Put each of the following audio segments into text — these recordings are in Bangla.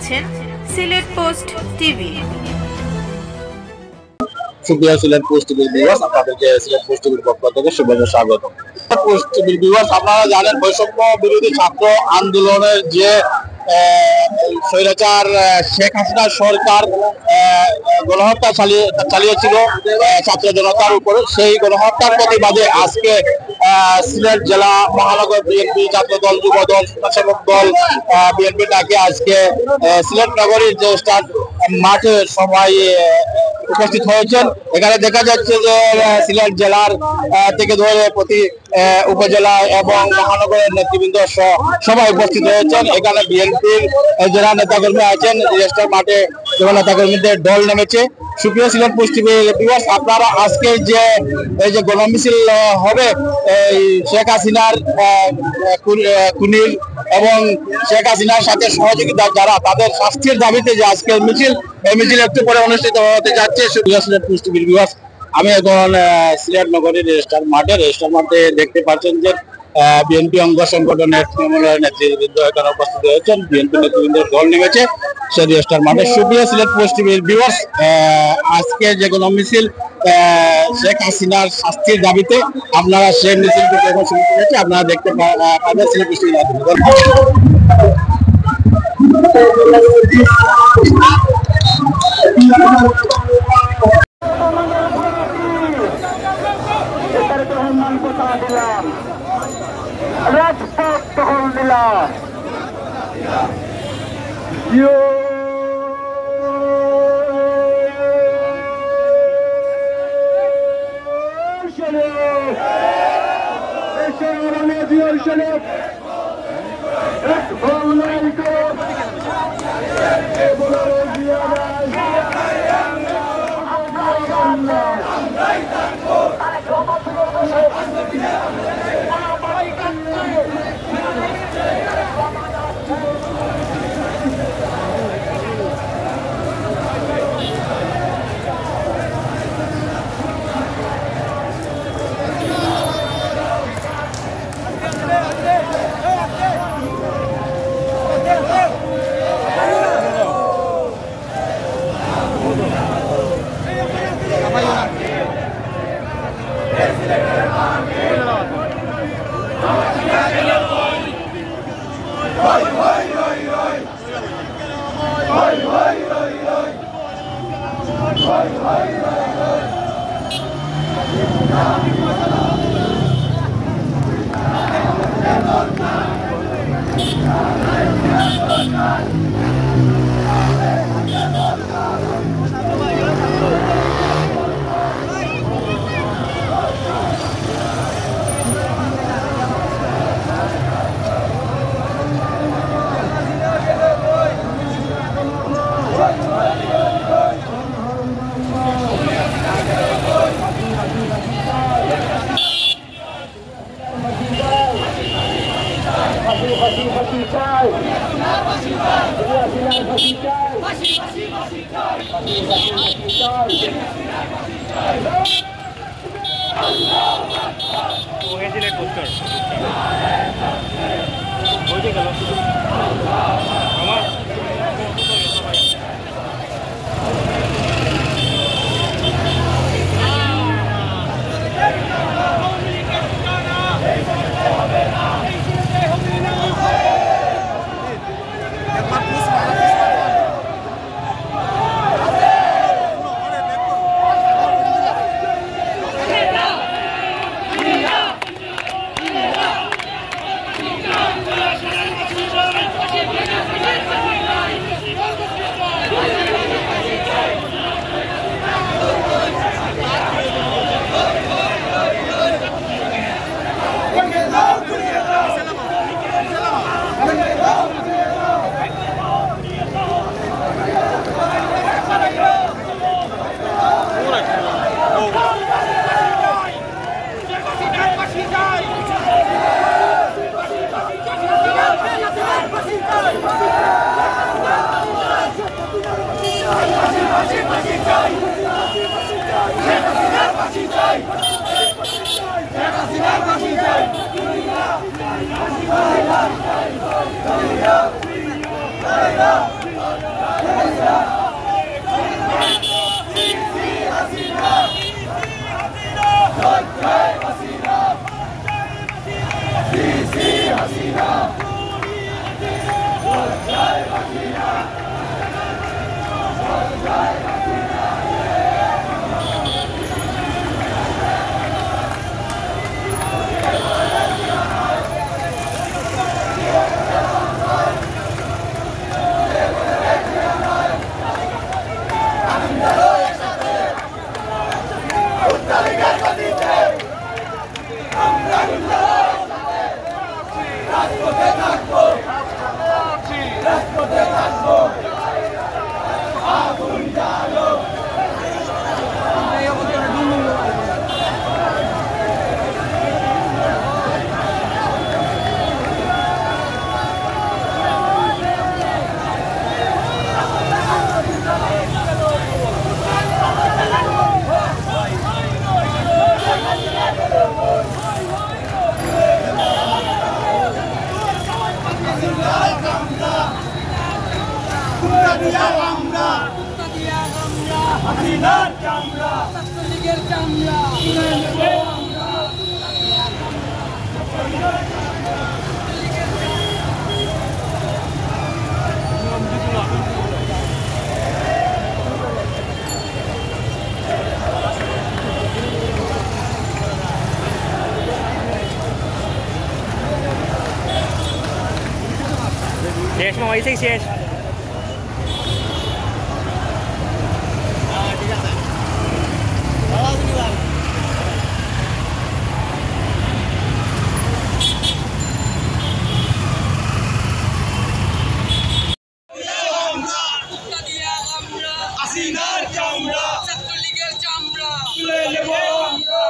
দেখছেন সিলেট পোস্ট টিভি। সুপ্রিয় সিলেট পোস্ট টিভির ভিউয়ার্স, আপনাদেরকে সিলেট পোস্ট টিভির পক্ষ থেকে শুভেচ্ছা স্বাগত। পোস্ট টিভির ভিউয়ার্স, আপনারা জানেন বৈষম্য বিরোধী ছাত্র আন্দোলনের যে স্বৈরাচার শেখ হাসিনা সরকার গণহত্যা চালিয়েছিল ছাত্র জনতার উপরে, সেই গণহত্যার প্রতিবাদে আজকে সিলেট জেলা মহানগর বিএনপি, ছাত্রদল, যুবদল, স্বেচ্ছাসেবক দল বিএনপি ডাকে আজকে সিলেট নগরীর যে স্টাড মাঠে সবাই উপস্থিত হয়েছেন। এখানে দেখা যাচ্ছে যে সিলেট জেলার থেকে ধরে প্রতি উপজেলা এবং মহানগরের নেতৃবৃন্দ সবাই উপস্থিত হয়েছেন। এখানে বিএনপির যারা নেতাকর্মী আছেন, রেস্টার মাঠে যেমন নেতাকর্মীদের দল নেমেছে। সুপ্রিয় সিলেট পোস্ট টিভির ভিউয়ার্স, আপনারা আজকে যে এই যে গণমিছিল হবে এই শেখ হাসিনার খুনির এবং শেখ হাসিনার সাথে সহযোগিতা যারা, তাদের শাস্তির দাবিতে যে আজকের মিছিল, এই মিছিল একটু পরে অনুষ্ঠিত হতে যাচ্ছে। সুপ্রিয় সিলেট পোস্ট টিভির ভিউয়ার্স, আমি এখন সিলেট নগরীর রেজিস্টার মাঠে দেখতে পাচ্ছেন যে বিএনপি অঙ্গ সংগঠনের তৃণমূলের নেতৃবৃন্দ এখানে উপস্থিত হয়েছেন। বিএনপি নেতৃবৃন্দের দল নেমেছে সেই রেজিস্টার মাঠে। সুপ্রিয় সিলেট পোস্ট টিভির ভিউয়ার্স, আজকে যে কোনো মিছিল শেখ হাসিনার শাস্তির দাবিতে, আপনারা সেই মিছিলটি এখন শুরু করেছে, আপনারা দেখতে পাবেন সিলেট পোস্ট টিভির মাধ্যমে। রাজপথ দখল দিলাম, হাসিনার চামড়া ছাত্রলীগের চামড়া তুলে নেব আমরা শেষ মামা এসে শেষ হাসিনার চামড়া ছাত্রলীগের চামড়া তুলে নেব আমরা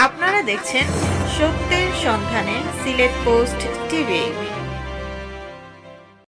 আপনারা দেখছেন সত্যের সন্ধানে সিলেট পোস্ট টিভি।